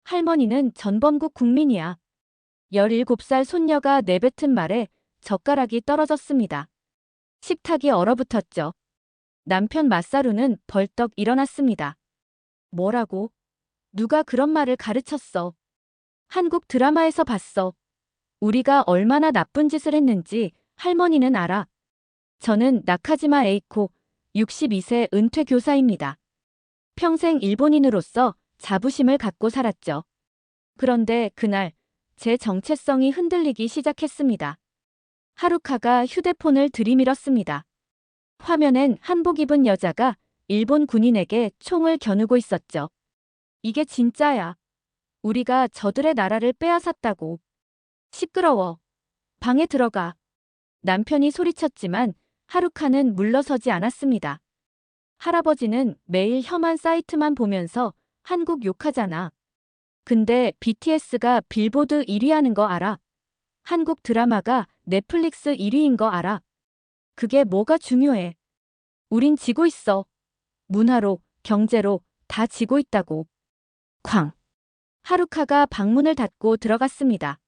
할머니는 전범국 국민이야. 17살 손녀가 내뱉은 말에 젓가락이 떨어졌습니다. 식탁이 얼어붙었죠. 남편 맞사루는 벌떡 일어났습니다. 뭐라고? 누가 그런 말을 가르쳤어? 한국 드라마에서 봤어. 우리가 얼마나 나쁜 짓을 했는지 할머니는 알아. 저는 나카지마 에이코, 62세 은퇴 교사입니다. 평생 일본인으로서 자부심을 갖고 살았죠. 그런데 그날 제 정체성이 흔들리기 시작했습니다. 하루카가 휴대폰을 들이밀었습니다. 화면엔 한복 입은 여자가 일본 군인에게 총을 겨누고 있었죠. 이게 진짜야. 우리가 저들의 나라를 빼앗았다고. 시끄러워. 방에 들어가. 남편이 소리쳤지만 하루카는 물러서지 않았습니다. 할아버지는 매일 혐한 사이트만 보면서 한국 욕하잖아. 근데 BTS가 빌보드 1위 하는 거 알아? 한국 드라마가 넷플릭스 1위인 거 알아? 그게 뭐가 중요해? 우린 지고 있어. 문화로, 경제로 다 지고 있다고. 쾅. 하루카가 방문을 닫고 들어갔습니다.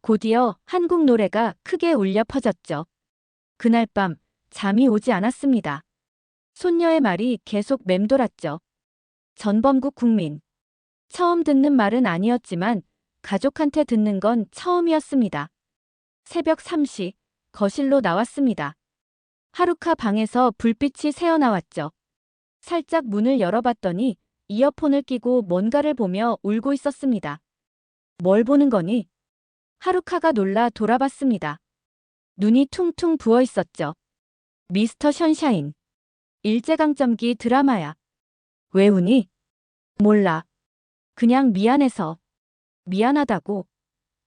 곧이어 한국 노래가 크게 울려 퍼졌죠. 그날 밤 잠이 오지 않았습니다. 손녀의 말이 계속 맴돌았죠. 전범국 국민. 처음 듣는 말은 아니었지만 가족한테 듣는 건 처음이었습니다. 새벽 3시 거실로 나왔습니다. 하루카 방에서 불빛이 새어나왔죠. 살짝 문을 열어봤더니 이어폰을 끼고 뭔가를 보며 울고 있었습니다. 뭘 보는 거니? 하루카가 놀라 돌아봤습니다. 눈이 퉁퉁 부어 있었죠. 미스터 션샤인. 일제강점기 드라마야. 왜 우니? 몰라. 그냥 미안해서. 미안하다고.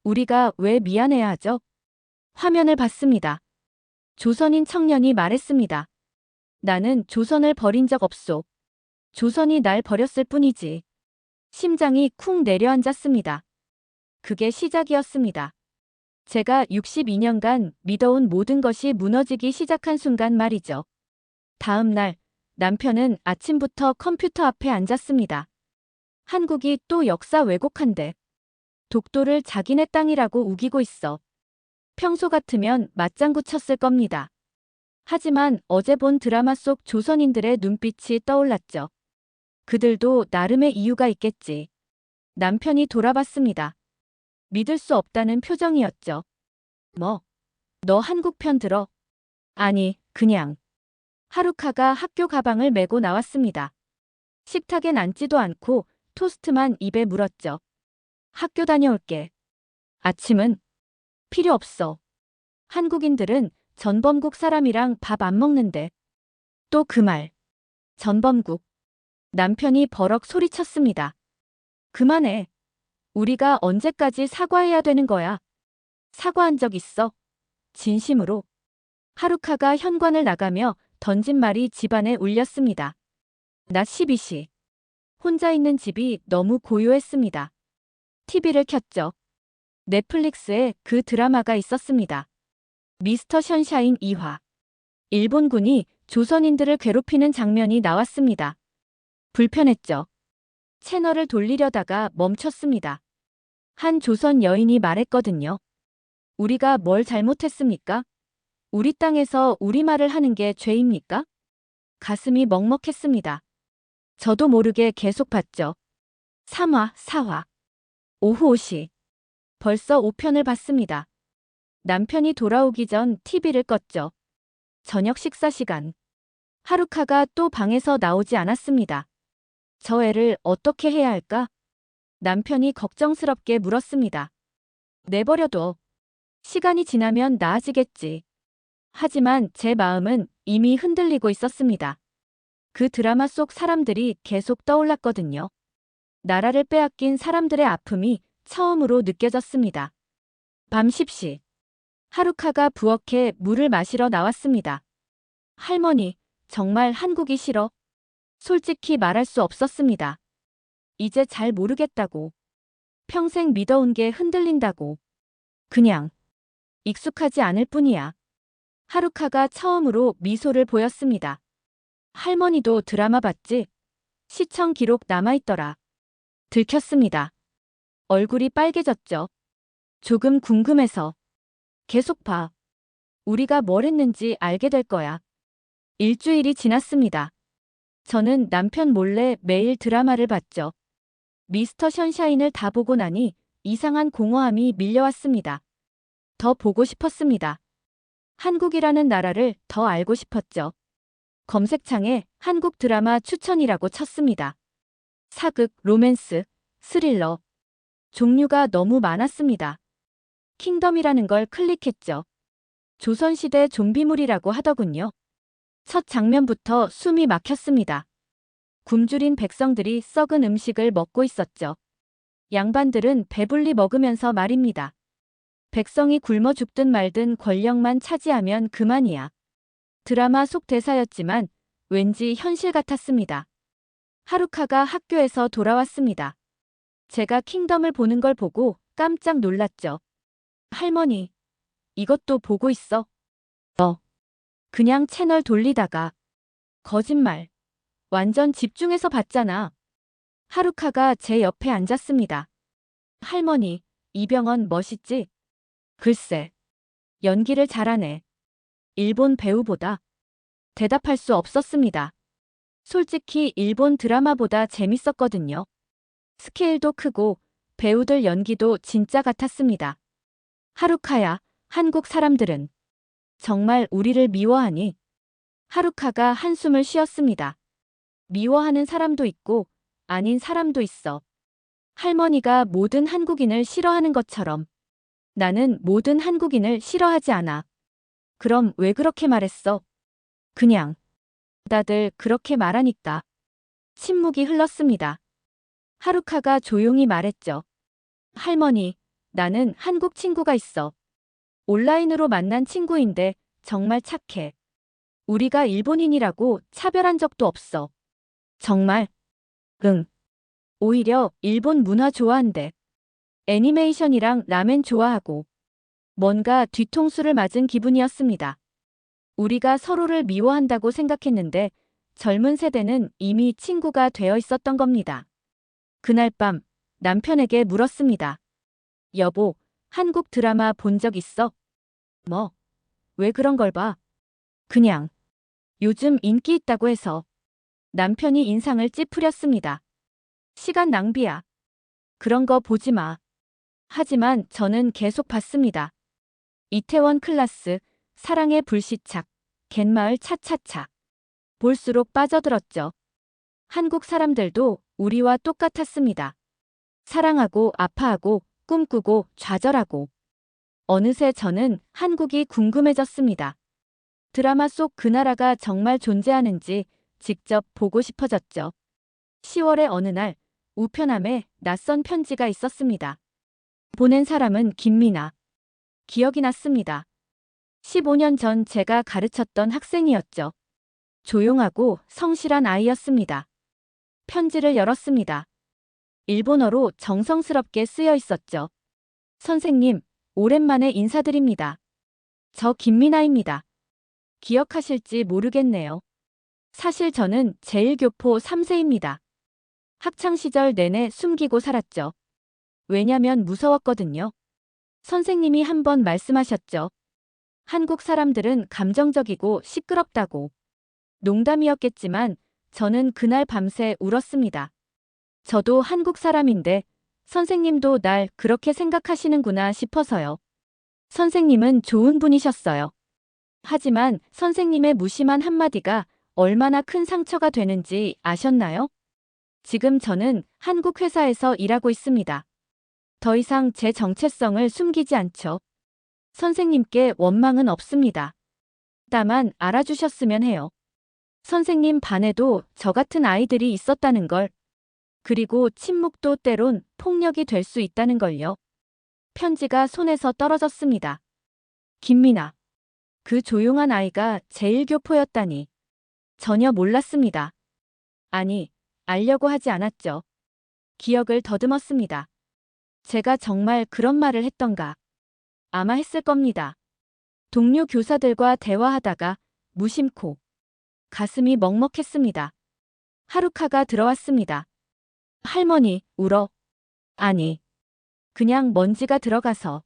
우리가 왜 미안해야 하죠? 화면을 봤습니다. 조선인 청년이 말했습니다. 나는 조선을 버린 적 없소. 조선이 날 버렸을 뿐이지. 심장이 쿵 내려앉았습니다. 그게 시작이었습니다. 제가 62년간 믿어온 모든 것이 무너지기 시작한 순간 말이죠. 다음 날 남편은 아침부터 컴퓨터 앞에 앉았습니다. 한국이 또 역사 왜곡한대. 독도를 자기네 땅이라고 우기고 있어. 평소 같으면 맞장구 쳤을 겁니다. 하지만 어제 본 드라마 속 조선인들의 눈빛이 떠올랐죠. 그들도 나름의 이유가 있겠지. 남편이 돌아봤습니다. 믿을 수 없다는 표정이었죠. 뭐? 너 한국 편 들어? 아니, 그냥. 하루카가 학교 가방을 메고 나왔습니다. 식탁엔 앉지도 않고 토스트만 입에 물었죠. 학교 다녀올게. 아침은? 필요 없어. 한국인들은 전범국 사람이랑 밥 안 먹는데. 또 그 말. 전범국. 남편이 버럭 소리쳤습니다. 그만해. 우리가 언제까지 사과해야 되는 거야? 사과한 적 있어? 진심으로. 하루카가 현관을 나가며 던진 말이 집안에 울렸습니다. 낮 12시. 혼자 있는 집이 너무 고요했습니다. TV를 켰죠. 넷플릭스에 그 드라마가 있었습니다. 미스터 션샤인 2화. 일본군이 조선인들을 괴롭히는 장면이 나왔습니다. 불편했죠. 채널을 돌리려다가 멈췄습니다. 한 조선 여인이 말했거든요. 우리가 뭘 잘못했습니까? 우리 땅에서 우리말을 하는 게 죄입니까? 가슴이 먹먹했습니다. 저도 모르게 계속 봤죠. 3화, 4화. 오후 5시. 벌써 5편을 봤습니다. 남편이 돌아오기 전 TV를 껐죠. 저녁 식사 시간. 하루카가 또 방에서 나오지 않았습니다. 저 애를 어떻게 해야 할까? 남편이 걱정스럽게 물었습니다. 내버려둬. 시간이 지나면 나아지겠지. 하지만 제 마음은 이미 흔들리고 있었습니다. 그 드라마 속 사람들이 계속 떠올랐거든요. 나라를 빼앗긴 사람들의 아픔이 처음으로 느껴졌습니다. 밤 10시. 하루카가 부엌에 물을 마시러 나왔습니다. 할머니, 정말 한국이 싫어? 솔직히 말할 수 없었습니다. 이제 잘 모르겠다고. 평생 믿어온 게 흔들린다고. 그냥 익숙하지 않을 뿐이야. 하루카가 처음으로 미소를 보였습니다. 할머니도 드라마 봤지? 시청 기록 남아있더라. 들켰습니다. 얼굴이 빨개졌죠. 조금 궁금해서. 계속 봐. 우리가 뭘 했는지 알게 될 거야. 일주일이 지났습니다. 저는 남편 몰래 매일 드라마를 봤죠. 미스터 션샤인을 다 보고 나니 이상한 공허함이 밀려왔습니다. 더 보고 싶었습니다. 한국이라는 나라를 더 알고 싶었죠. 검색창에 한국 드라마 추천이라고 쳤습니다. 사극, 로맨스, 스릴러. 종류가 너무 많았습니다. 킹덤이라는 걸 클릭했죠. 조선시대 좀비물이라고 하더군요. 첫 장면부터 숨이 막혔습니다. 굶주린 백성들이 썩은 음식을 먹고 있었죠. 양반들은 배불리 먹으면서 말입니다. 백성이 굶어 죽든 말든 권력만 차지하면 그만이야. 드라마 속 대사였지만 왠지 현실 같았습니다. 하루카가 학교에서 돌아왔습니다. 제가 킹덤을 보는 걸 보고 깜짝 놀랐죠. 할머니, 이것도 보고 있어? 그냥 채널 돌리다가. 거짓말. 완전 집중해서 봤잖아. 하루카가 제 옆에 앉았습니다. 할머니, 이병헌 멋있지? 글쎄, 연기를 잘하네. 일본 배우보다. 대답할 수 없었습니다. 솔직히 일본 드라마보다 재밌었거든요. 스케일도 크고 배우들 연기도 진짜 같았습니다. 하루카야, 한국 사람들은 정말 우리를 미워하니? 하루카가 한숨을 쉬었습니다. 미워하는 사람도 있고 아닌 사람도 있어. 할머니가 모든 한국인을 싫어하는 것처럼 나는 모든 한국인을 싫어하지 않아. 그럼 왜 그렇게 말했어? 그냥. 다들 그렇게 말하니까. 침묵이 흘렀습니다. 하루카가 조용히 말했죠. 할머니, 나는 한국 친구가 있어. 온라인으로 만난 친구인데 정말 착해. 우리가 일본인이라고 차별한 적도 없어. 정말? 응. 오히려 일본 문화 좋아한대. 애니메이션이랑 라멘 좋아하고. 뭔가 뒤통수를 맞은 기분이었습니다. 우리가 서로를 미워한다고 생각했는데 젊은 세대는 이미 친구가 되어 있었던 겁니다. 그날 밤 남편에게 물었습니다. 여보, 한국 드라마 본 적 있어? 뭐? 왜 그런 걸 봐? 그냥. 요즘 인기 있다고 해서. 남편이 인상을 찌푸렸습니다. 시간 낭비야. 그런 거 보지 마. 하지만 저는 계속 봤습니다. 이태원 클라스, 사랑의 불시착, 갯마을 차차차. 볼수록 빠져들었죠. 한국 사람들도 우리와 똑같았습니다. 사랑하고 아파하고 꿈꾸고 좌절하고. 어느새 저는 한국이 궁금해졌습니다. 드라마 속 그 나라가 정말 존재하는지 직접 보고 싶어졌죠. 10월의 어느 날 우편함에 낯선 편지가 있었습니다. 보낸 사람은 김미나. 기억이 났습니다. 15년 전 제가 가르쳤던 학생이었죠. 조용하고 성실한 아이였습니다. 편지를 열었습니다. 일본어로 정성스럽게 쓰여 있었죠. 선생님, 오랜만에 인사드립니다. 저 김미나입니다. 기억하실지 모르겠네요. 사실 저는 제1교포 3세입니다. 학창시절 내내 숨기고 살았죠. 왜냐면 무서웠거든요. 선생님이 한 번 말씀하셨죠. 한국 사람들은 감정적이고 시끄럽다고. 농담이었겠지만 저는 그날 밤새 울었습니다. 저도 한국 사람인데 선생님도 날 그렇게 생각하시는구나 싶어서요. 선생님은 좋은 분이셨어요. 하지만 선생님의 무심한 한마디가 얼마나 큰 상처가 되는지 아셨나요? 지금 저는 한국 회사에서 일하고 있습니다. 더 이상 제 정체성을 숨기지 않죠. 선생님께 원망은 없습니다. 다만 알아주셨으면 해요. 선생님 반에도 저 같은 아이들이 있었다는 걸. 그리고 침묵도 때론 폭력이 될 수 있다는 걸요. 편지가 손에서 떨어졌습니다. 김미나. 그 조용한 아이가 제1교포였다니. 전혀 몰랐습니다. 아니, 알려고 하지 않았죠. 기억을 더듬었습니다. 제가 정말 그런 말을 했던가. 아마 했을 겁니다. 동료 교사들과 대화하다가 무심코. 가슴이 먹먹했습니다. 하루카가 들어왔습니다. 할머니, 울어. 아니, 그냥 먼지가 들어가서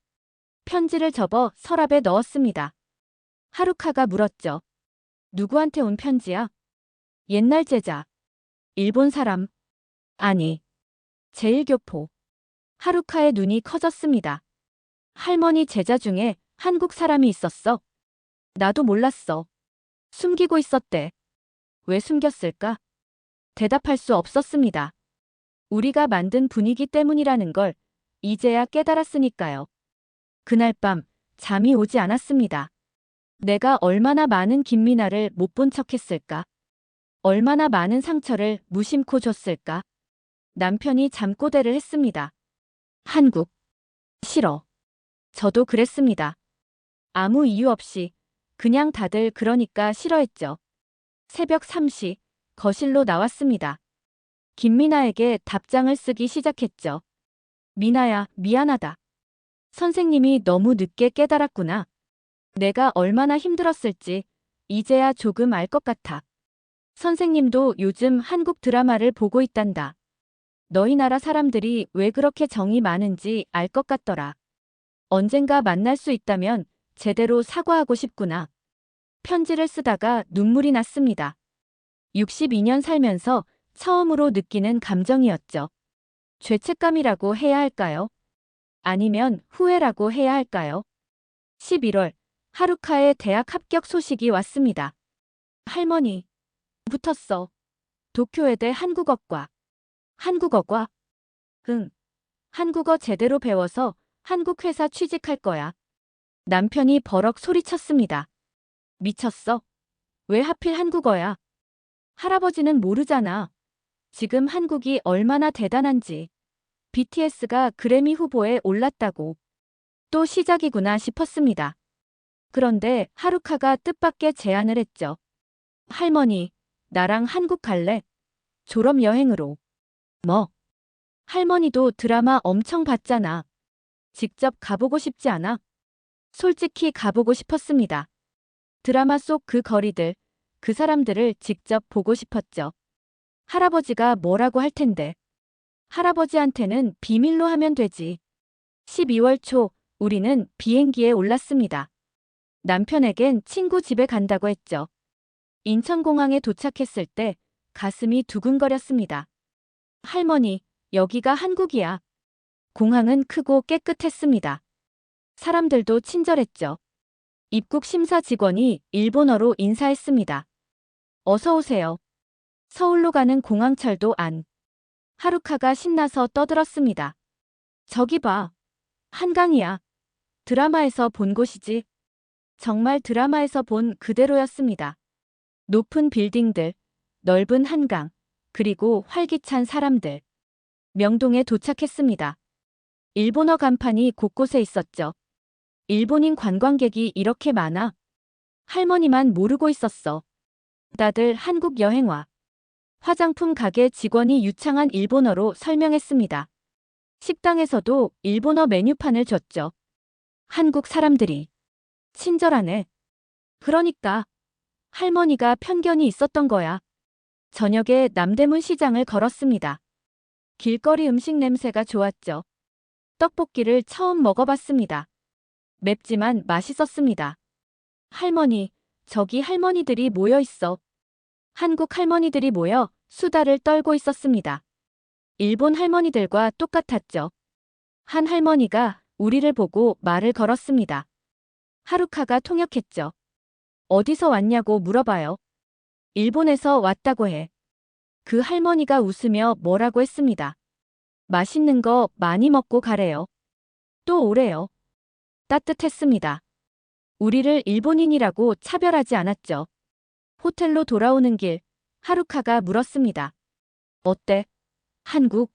편지를 접어 서랍에 넣었습니다. 하루카가 물었죠. 누구한테 온 편지야? 옛날 제자. 일본 사람. 아니. 제1교포. 하루카의 눈이 커졌습니다. 할머니 제자 중에 한국 사람이 있었어. 나도 몰랐어. 숨기고 있었대. 왜 숨겼을까? 대답할 수 없었습니다. 우리가 만든 분위기 때문이라는 걸 이제야 깨달았으니까요. 그날 밤 잠이 오지 않았습니다. 내가 얼마나 많은 김미나를 못 본 척했을까? 얼마나 많은 상처를 무심코 줬을까? 남편이 잠꼬대를 했습니다. 한국. 싫어. 저도 그랬습니다. 아무 이유 없이 그냥 다들 그러니까 싫어했죠. 새벽 3시 거실로 나왔습니다. 김미나에게 답장을 쓰기 시작했죠. 미나야, 미안하다. 선생님이 너무 늦게 깨달았구나. 내가 얼마나 힘들었을지 이제야 조금 알 것 같아. 선생님도 요즘 한국 드라마를 보고 있단다. 너희 나라 사람들이 왜 그렇게 정이 많은지 알 것 같더라. 언젠가 만날 수 있다면 제대로 사과하고 싶구나. 편지를 쓰다가 눈물이 났습니다. 62년 살면서 처음으로 느끼는 감정이었죠. 죄책감이라고 해야 할까요? 아니면 후회라고 해야 할까요? 11월, 하루카의 대학 합격 소식이 왔습니다. 할머니, 붙었어. 도쿄외대 한국어과. 한국어과? 응. 한국어 제대로 배워서 한국 회사 취직할 거야. 남편이 버럭 소리쳤습니다. 미쳤어? 왜 하필 한국어야? 할아버지는 모르잖아. 지금 한국이 얼마나 대단한지. BTS가 그래미 후보에 올랐다고. 또 시작이구나 싶었습니다. 그런데 하루카가 뜻밖의 제안을 했죠. 할머니, 나랑 한국 갈래? 졸업 여행으로. 뭐? 할머니도 드라마 엄청 봤잖아. 직접 가보고 싶지 않아? 솔직히 가보고 싶었습니다. 드라마 속 그 거리들, 그 사람들을 직접 보고 싶었죠. 할아버지가 뭐라고 할 텐데. 할아버지한테는 비밀로 하면 되지. 12월 초, 우리는 비행기에 올랐습니다. 남편에겐 친구 집에 간다고 했죠. 인천공항에 도착했을 때 가슴이 두근거렸습니다. 할머니, 여기가 한국이야. 공항은 크고 깨끗했습니다. 사람들도 친절했죠. 입국 심사 직원이 일본어로 인사했습니다. 어서 오세요. 서울로 가는 공항철도 안. 하루카가 신나서 떠들었습니다. 저기 봐. 한강이야. 드라마에서 본 곳이지. 정말 드라마에서 본 그대로였습니다. 높은 빌딩들, 넓은 한강, 그리고 활기찬 사람들. 명동에 도착했습니다. 일본어 간판이 곳곳에 있었죠. 일본인 관광객이 이렇게 많아? 할머니만 모르고 있었어. 다들 한국 여행 와. 화장품 가게 직원이 유창한 일본어로 설명했습니다. 식당에서도 일본어 메뉴판을 줬죠. 한국 사람들이 친절하네. 그러니까 할머니가 편견이 있었던 거야. 저녁에 남대문 시장을 걸었습니다. 길거리 음식 냄새가 좋았죠. 떡볶이를 처음 먹어봤습니다. 맵지만 맛있었습니다. 할머니, 저기 할머니들이 모여 있어. 한국 할머니들이 모여 수다를 떨고 있었습니다. 일본 할머니들과 똑같았죠. 한 할머니가 우리를 보고 말을 걸었습니다. 하루카가 통역했죠. 어디서 왔냐고 물어봐요. 일본에서 왔다고 해. 그 할머니가 웃으며 뭐라고 했습니다. 맛있는 거 많이 먹고 가래요. 또 오래요. 따뜻했습니다. 우리를 일본인이라고 차별하지 않았죠. 호텔로 돌아오는 길, 하루카가 물었습니다. 어때? 한국?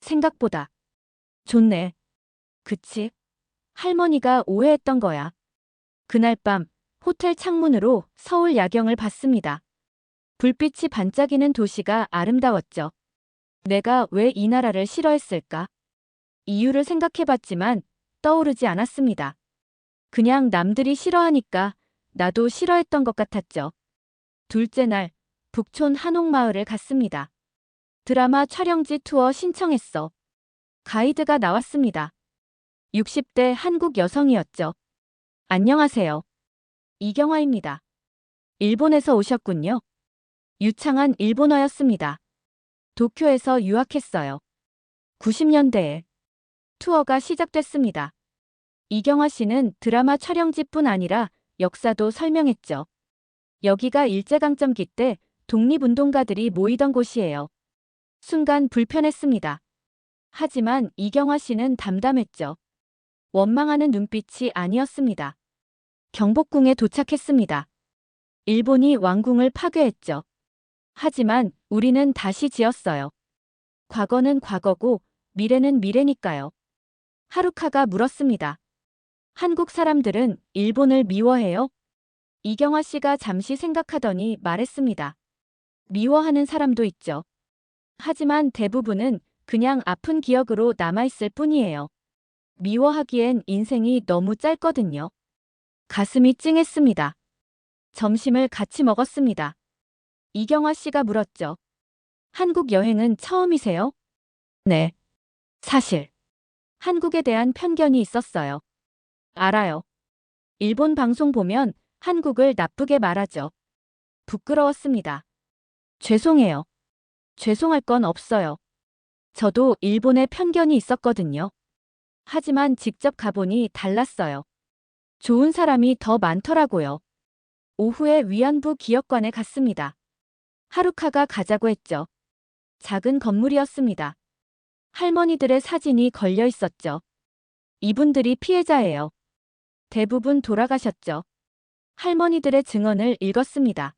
생각보다. 좋네. 그치? 할머니가 오해했던 거야. 그날 밤, 호텔 창문으로 서울 야경을 봤습니다. 불빛이 반짝이는 도시가 아름다웠죠. 내가 왜 이 나라를 싫어했을까? 이유를 생각해봤지만 떠오르지 않았습니다. 그냥 남들이 싫어하니까 나도 싫어했던 것 같았죠. 둘째 날, 북촌 한옥마을을 갔습니다. 드라마 촬영지 투어 신청했어. 가이드가 나왔습니다. 60대 한국 여성이었죠. 안녕하세요. 이경화입니다. 일본에서 오셨군요. 유창한 일본어였습니다. 도쿄에서 유학했어요. 90년대에 투어가 시작됐습니다. 이경화 씨는 드라마 촬영지뿐 아니라 역사도 설명했죠. 여기가 일제강점기 때 독립운동가들이 모이던 곳이에요. 순간 불편했습니다. 하지만 이경화 씨는 담담했죠. 원망하는 눈빛이 아니었습니다. 경복궁에 도착했습니다. 일본이 왕궁을 파괴했죠. 하지만 우리는 다시 지었어요. 과거는 과거고 미래는 미래니까요. 하루카가 물었습니다. 한국 사람들은 일본을 미워해요? 이경화 씨가 잠시 생각하더니 말했습니다. 미워하는 사람도 있죠. 하지만 대부분은 그냥 아픈 기억으로 남아있을 뿐이에요. 미워하기엔 인생이 너무 짧거든요. 가슴이 찡했습니다. 점심을 같이 먹었습니다. 이경화 씨가 물었죠. 한국 여행은 처음이세요? 네. 사실 한국에 대한 편견이 있었어요. 알아요. 일본 방송 보면 한국을 나쁘게 말하죠. 부끄러웠습니다. 죄송해요. 죄송할 건 없어요. 저도 일본에 편견이 있었거든요. 하지만 직접 가보니 달랐어요. 좋은 사람이 더 많더라고요. 오후에 위안부 기업관에 갔습니다. 하루카가 가자고 했죠. 작은 건물이었습니다. 할머니들의 사진이 걸려 있었죠. 이분들이 피해자예요. 대부분 돌아가셨죠. 할머니들의 증언을 읽었습니다.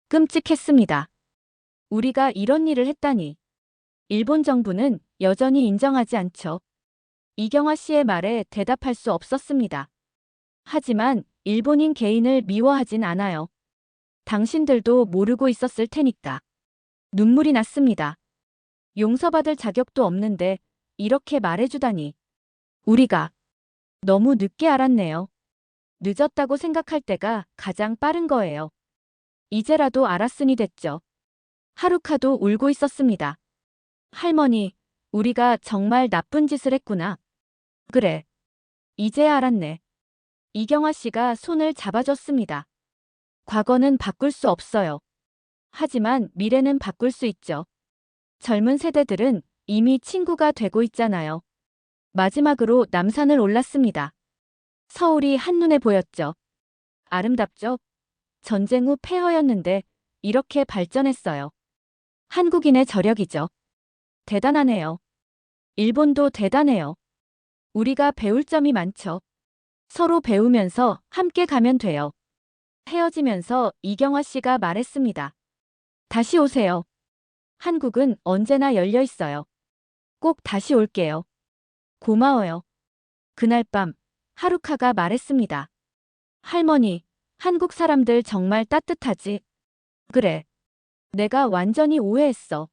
끔찍했습니다. 우리가 이런 일을 했다니. 일본 정부는 여전히 인정하지 않죠. 이경화 씨의 말에 대답할 수 없었습니다. 하지만 일본인 개인을 미워하진 않아요. 당신들도 모르고 있었을 테니까. 눈물이 났습니다. 용서받을 자격도 없는데 이렇게 말해주다니. 우리가 너무 늦게 알았네요. 늦었다고 생각할 때가 가장 빠른 거예요. 이제라도 알았으니 됐죠. 하루카도 울고 있었습니다. 할머니, 우리가 정말 나쁜 짓을 했구나. 그래. 이제야 알았네. 이경화 씨가 손을 잡아줬습니다. 과거는 바꿀 수 없어요. 하지만 미래는 바꿀 수 있죠. 젊은 세대들은 이미 친구가 되고 있잖아요. 마지막으로 남산을 올랐습니다. 서울이 한눈에 보였죠. 아름답죠? 전쟁 후 폐허였는데 이렇게 발전했어요. 한국인의 저력이죠. 대단하네요. 일본도 대단해요. 우리가 배울 점이 많죠. 서로 배우면서 함께 가면 돼요. 헤어지면서 이경화 씨가 말했습니다. 다시 오세요. 한국은 언제나 열려 있어요. 꼭 다시 올게요. 고마워요. 그날 밤 하루카가 말했습니다. 할머니, 한국 사람들 정말 따뜻하지? 그래. 내가 완전히 오해했어.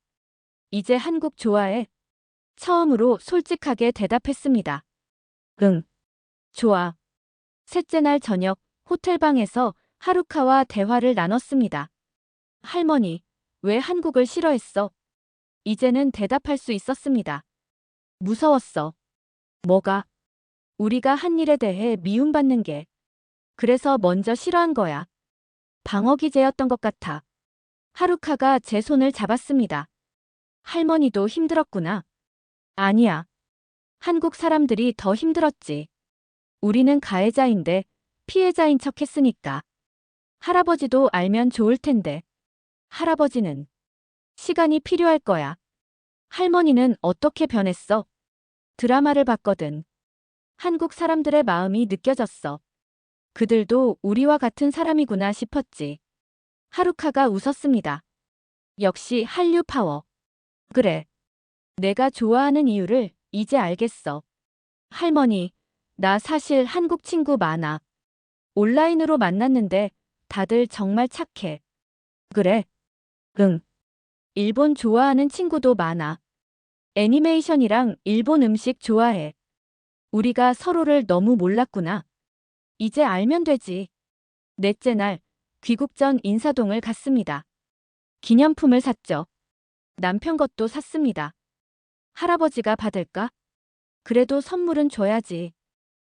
이제 한국 좋아해? 처음으로 솔직하게 대답했습니다. 응. 좋아. 셋째 날 저녁 호텔방에서 하루카와 대화를 나눴습니다. 할머니, 왜 한국을 싫어했어? 이제는 대답할 수 있었습니다. 무서웠어. 뭐가? 우리가 한 일에 대해 미움받는 게. 그래서 먼저 싫어한 거야. 방어기제였던 것 같아. 하루카가 제 손을 잡았습니다. 할머니도 힘들었구나. 아니야. 한국 사람들이 더 힘들었지. 우리는 가해자인데 피해자인 척 했으니까. 할아버지도 알면 좋을 텐데. 할아버지는 시간이 필요할 거야. 할머니는 어떻게 변했어? 드라마를 봤거든. 한국 사람들의 마음이 느껴졌어. 그들도 우리와 같은 사람이구나 싶었지. 하루카가 웃었습니다. 역시 한류 파워. 그래. 내가 좋아하는 이유를 이제 알겠어. 할머니, 나 사실 한국 친구 많아. 온라인으로 만났는데 다들 정말 착해. 그래? 응. 일본 좋아하는 친구도 많아. 애니메이션이랑 일본 음식 좋아해. 우리가 서로를 너무 몰랐구나. 이제 알면 되지. 넷째 날, 귀국 전 인사동을 갔습니다. 기념품을 샀죠. 남편 것도 샀습니다. 할아버지가 받을까? 그래도 선물은 줘야지.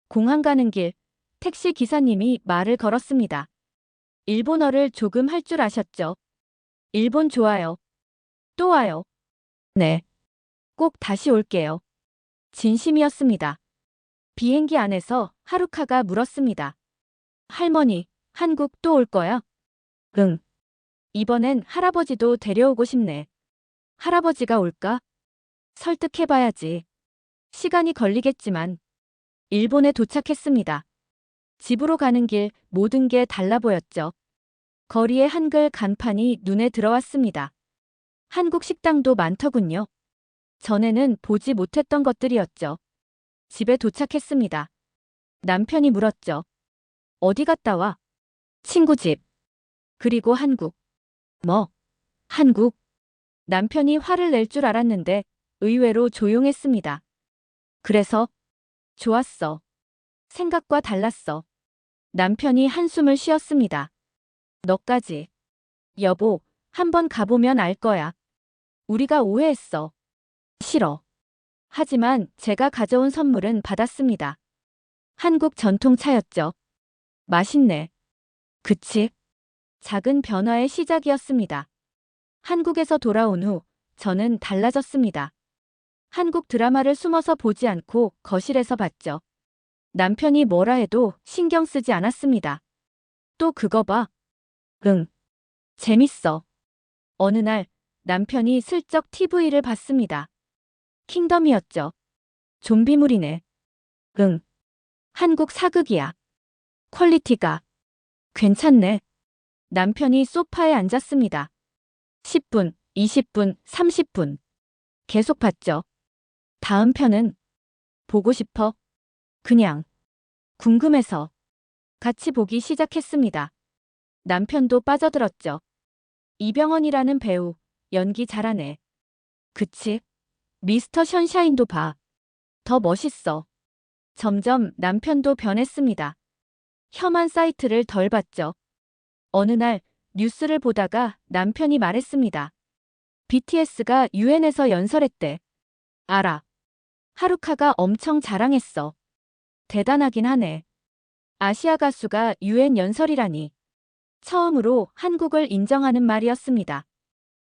공항 가는 길, 택시 기사님이 말을 걸었습니다. 일본어를 조금 할 줄 아셨죠? 일본 좋아요. 또 와요. 네. 꼭 다시 올게요. 진심이었습니다. 비행기 안에서 하루카가 물었습니다. 할머니, 한국 또 올 거야? 응. 이번엔 할아버지도 데려오고 싶네. 할아버지가 올까? 설득해봐야지. 시간이 걸리겠지만. 일본에 도착했습니다. 집으로 가는 길 모든 게 달라 보였죠. 거리에 한글 간판이 눈에 들어왔습니다. 한국 식당도 많더군요. 전에는 보지 못했던 것들이었죠. 집에 도착했습니다. 남편이 물었죠. 어디 갔다 와? 친구 집. 그리고 한국. 뭐? 한국? 남편이 화를 낼 줄 알았는데 의외로 조용했습니다. 그래서? 좋았어. 생각과 달랐어. 남편이 한숨을 쉬었습니다. 너까지. 여보, 한번 가보면 알 거야. 우리가 오해했어. 싫어. 하지만 제가 가져온 선물은 받았습니다. 한국 전통차였죠. 맛있네. 그치? 작은 변화의 시작이었습니다. 한국에서 돌아온 후 저는 달라졌습니다. 한국 드라마를 숨어서 보지 않고 거실에서 봤죠. 남편이 뭐라 해도 신경 쓰지 않았습니다. 또 그거 봐. 응. 재밌어. 어느 날 남편이 슬쩍 TV를 봤습니다. 킹덤이었죠. 좀비물이네. 응. 한국 사극이야. 퀄리티가 괜찮네. 남편이 소파에 앉았습니다. 10분, 20분, 30분. 계속 봤죠. 다음 편은 보고 싶어. 그냥 궁금해서 같이 보기 시작했습니다. 남편도 빠져들었죠. 이병헌이라는 배우, 연기 잘하네. 그치? 미스터 션샤인도 봐. 더 멋있어. 점점 남편도 변했습니다. 혐한 사이트를 덜 봤죠. 어느 날 뉴스를 보다가 남편이 말했습니다. BTS가 유엔에서 연설했대. 알아. 하루카가 엄청 자랑했어. 대단하긴 하네. 아시아 가수가 유엔 연설이라니. 처음으로 한국을 인정하는 말이었습니다.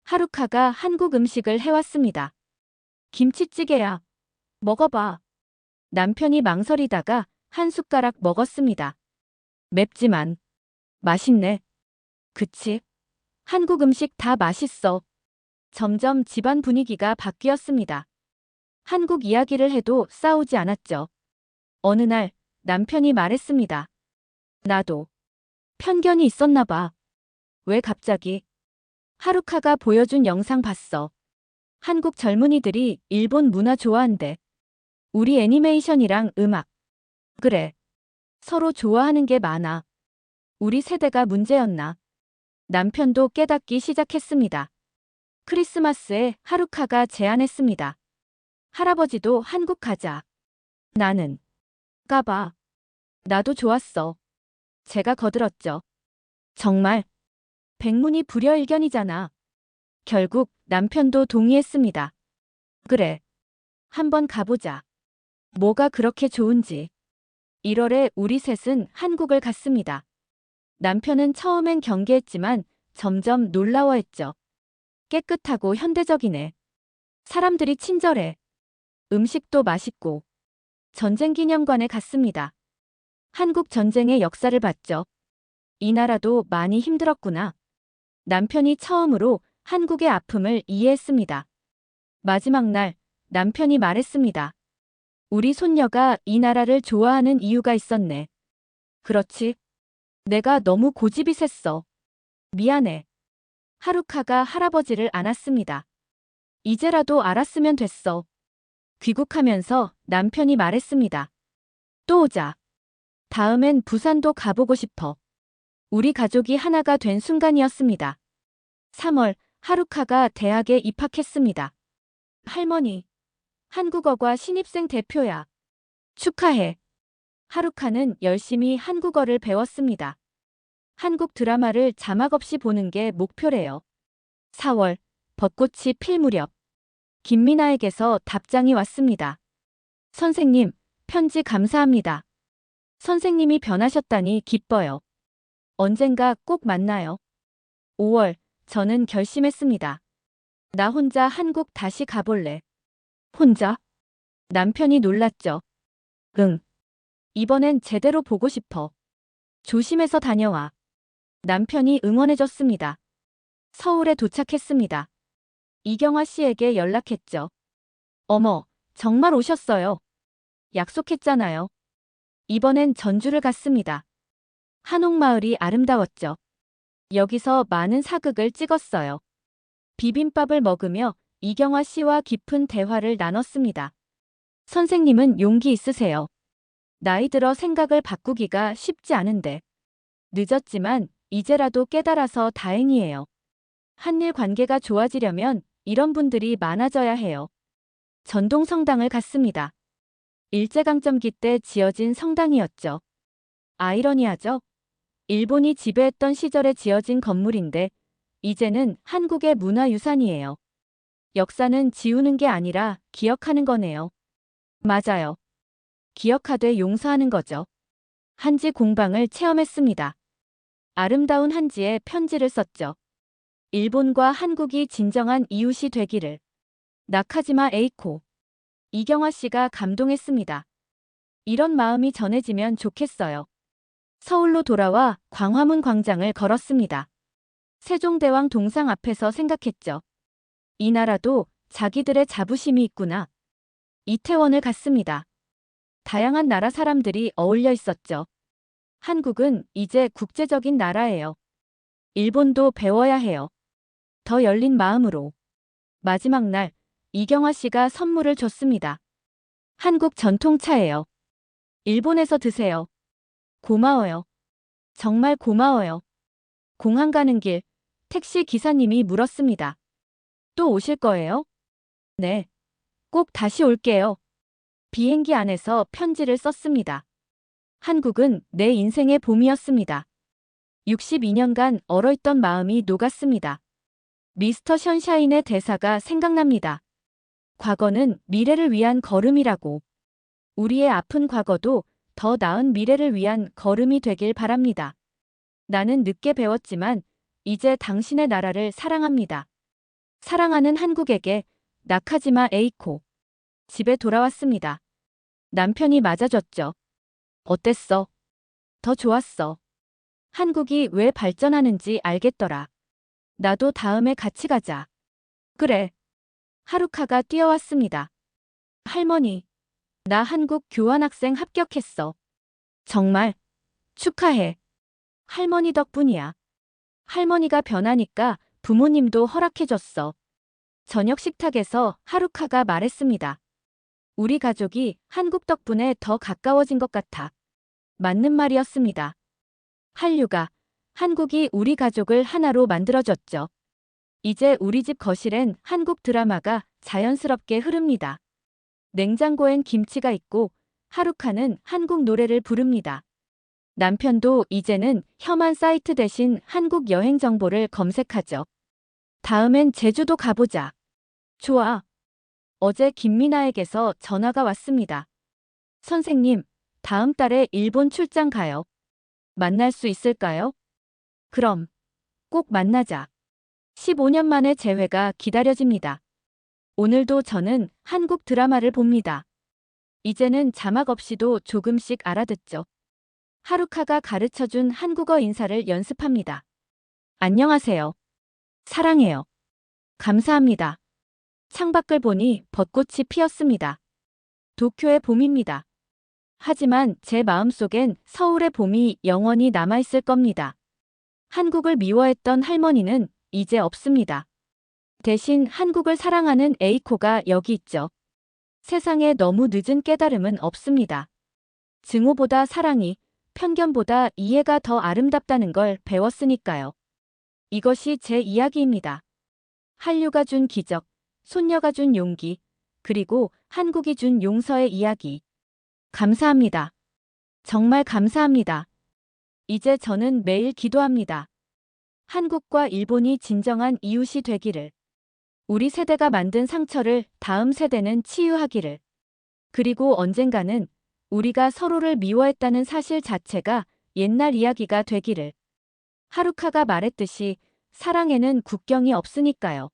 하루카가 한국 음식을 해왔습니다. 김치찌개야. 먹어봐. 남편이 망설이다가 한 숟가락 먹었습니다. 맵지만 맛있네. 그치? 한국 음식 다 맛있어. 점점 집안 분위기가 바뀌었습니다. 한국 이야기를 해도 싸우지 않았죠. 어느 날 남편이 말했습니다. 나도 편견이 있었나 봐. 왜 갑자기? 하루카가 보여준 영상 봤어. 한국 젊은이들이 일본 문화 좋아한대. 우리 애니메이션이랑 음악. 그래. 서로 좋아하는 게 많아. 우리 세대가 문제였나. 남편도 깨닫기 시작했습니다. 크리스마스에 하루카가 제안했습니다. 할아버지도 한국 가자. 나는 가봐. 나도 좋았어. 제가 거들었죠. 정말 백문이 불여일견이잖아. 결국 남편도 동의했습니다. 그래. 한번 가보자. 뭐가 그렇게 좋은지. 1월에 우리 셋은 한국을 갔습니다. 남편은 처음엔 경계했지만 점점 놀라워했죠. 깨끗하고 현대적이네. 사람들이 친절해. 음식도 맛있고. 전쟁기념관에 갔습니다. 한국 전쟁의 역사를 봤죠. 이 나라도 많이 힘들었구나. 남편이 처음으로 한국의 아픔을 이해했습니다. 마지막 날 남편이 말했습니다. 우리 손녀가 이 나라를 좋아하는 이유가 있었네. 그렇지. 내가 너무 고집이 셌어. 미안해. 하루카가 할아버지를 안았습니다. 이제라도 알았으면 됐어. 귀국하면서 남편이 말했습니다. 또 오자. 다음엔 부산도 가보고 싶어. 우리 가족이 하나가 된 순간이었습니다. 3월, 하루카가 대학에 입학했습니다. 할머니, 한국어과 신입생 대표야. 축하해. 하루카는 열심히 한국어를 배웠습니다. 한국 드라마를 자막 없이 보는 게 목표래요. 4월, 벚꽃이 필 무렵. 김미나에게서 답장이 왔습니다. 선생님, 편지 감사합니다. 선생님이 변하셨다니 기뻐요. 언젠가 꼭 만나요. 5월, 저는 결심했습니다. 나 혼자 한국 다시 가볼래. 혼자? 남편이 놀랐죠. 응. 이번엔 제대로 보고 싶어. 조심해서 다녀와. 남편이 응원해줬습니다. 서울에 도착했습니다. 이경화 씨에게 연락했죠. 어머, 정말 오셨어요. 약속했잖아요. 이번엔 전주를 갔습니다. 한옥마을이 아름다웠죠. 여기서 많은 사극을 찍었어요. 비빔밥을 먹으며 이경화 씨와 깊은 대화를 나눴습니다. 선생님은 용기 있으세요. 나이 들어 생각을 바꾸기가 쉽지 않은데. 늦었지만 이제라도 깨달아서 다행이에요. 한일 관계가 좋아지려면 이런 분들이 많아져야 해요. 전동성당을 갔습니다. 일제강점기 때 지어진 성당이었죠. 아이러니하죠? 일본이 지배했던 시절에 지어진 건물인데 이제는 한국의 문화유산이에요. 역사는 지우는 게 아니라 기억하는 거네요. 맞아요. 기억하되 용서하는 거죠. 한지 공방을 체험했습니다. 아름다운 한지에 편지를 썼죠. 일본과 한국이 진정한 이웃이 되기를. 나카지마 에이코. 이경화 씨가 감동했습니다. 이런 마음이 전해지면 좋겠어요. 서울로 돌아와 광화문 광장을 걸었습니다. 세종대왕 동상 앞에서 생각했죠. 이 나라도 자기들의 자부심이 있구나. 이태원을 갔습니다. 다양한 나라 사람들이 어울려 있었죠. 한국은 이제 국제적인 나라예요. 일본도 배워야 해요. 더 열린 마음으로. 마지막 날, 이경화 씨가 선물을 줬습니다. 한국 전통차예요. 일본에서 드세요. 고마워요. 정말 고마워요. 공항 가는 길, 택시 기사님이 물었습니다. 또 오실 거예요? 네. 꼭 다시 올게요. 비행기 안에서 편지를 썼습니다. 한국은 내 인생의 봄이었습니다. 62년간 얼어있던 마음이 녹았습니다. 미스터 션샤인의 대사가 생각납니다. 과거는 미래를 위한 걸음이라고. 우리의 아픈 과거도 더 나은 미래를 위한 걸음이 되길 바랍니다. 나는 늦게 배웠지만 이제 당신의 나라를 사랑합니다. 사랑하는 한국에게 나카지마 에이코. 집에 돌아왔습니다. 남편이 맞아줬죠. 어땠어? 더 좋았어. 한국이 왜 발전하는지 알겠더라. 나도 다음에 같이 가자. 그래. 하루카가 뛰어왔습니다. 할머니, 나 한국 교환학생 합격했어. 정말 축하해. 할머니 덕분이야. 할머니가 변하니까 부모님도 허락해줬어. 저녁 식탁에서 하루카가 말했습니다. 우리 가족이 한국 덕분에 더 가까워진 것 같아. 맞는 말이었습니다. 한류가 한국이 우리 가족을 하나로 만들어줬죠. 이제 우리 집 거실엔 한국 드라마가 자연스럽게 흐릅니다. 냉장고엔 김치가 있고 하루카는 한국 노래를 부릅니다. 남편도 이제는 혐한 사이트 대신 한국 여행 정보를 검색하죠. 다음엔 제주도 가보자. 좋아. 어제 김미나에게서 전화가 왔습니다. 선생님, 다음 달에 일본 출장 가요. 만날 수 있을까요? 그럼 꼭 만나자. 15년 만의 재회가 기다려집니다. 오늘도 저는 한국 드라마를 봅니다. 이제는 자막 없이도 조금씩 알아듣죠. 하루카가 가르쳐준 한국어 인사를 연습합니다. 안녕하세요. 사랑해요. 감사합니다. 창밖을 보니 벚꽃이 피었습니다. 도쿄의 봄입니다. 하지만 제 마음속엔 서울의 봄이 영원히 남아있을 겁니다. 한국을 미워했던 할머니는 이제 없습니다. 대신 한국을 사랑하는 에이코가 여기 있죠. 세상에 너무 늦은 깨달음은 없습니다. 증오보다 사랑이, 편견보다 이해가 더 아름답다는 걸 배웠으니까요. 이것이 제 이야기입니다. 한류가 준 기적, 손녀가 준 용기, 그리고 한국이 준 용서의 이야기. 감사합니다. 정말 감사합니다. 이제 저는 매일 기도합니다. 한국과 일본이 진정한 이웃이 되기를. 우리 세대가 만든 상처를 다음 세대는 치유하기를. 그리고 언젠가는 우리가 서로를 미워했다는 사실 자체가 옛날 이야기가 되기를. 하루카가 말했듯이 사랑에는 국경이 없으니까요.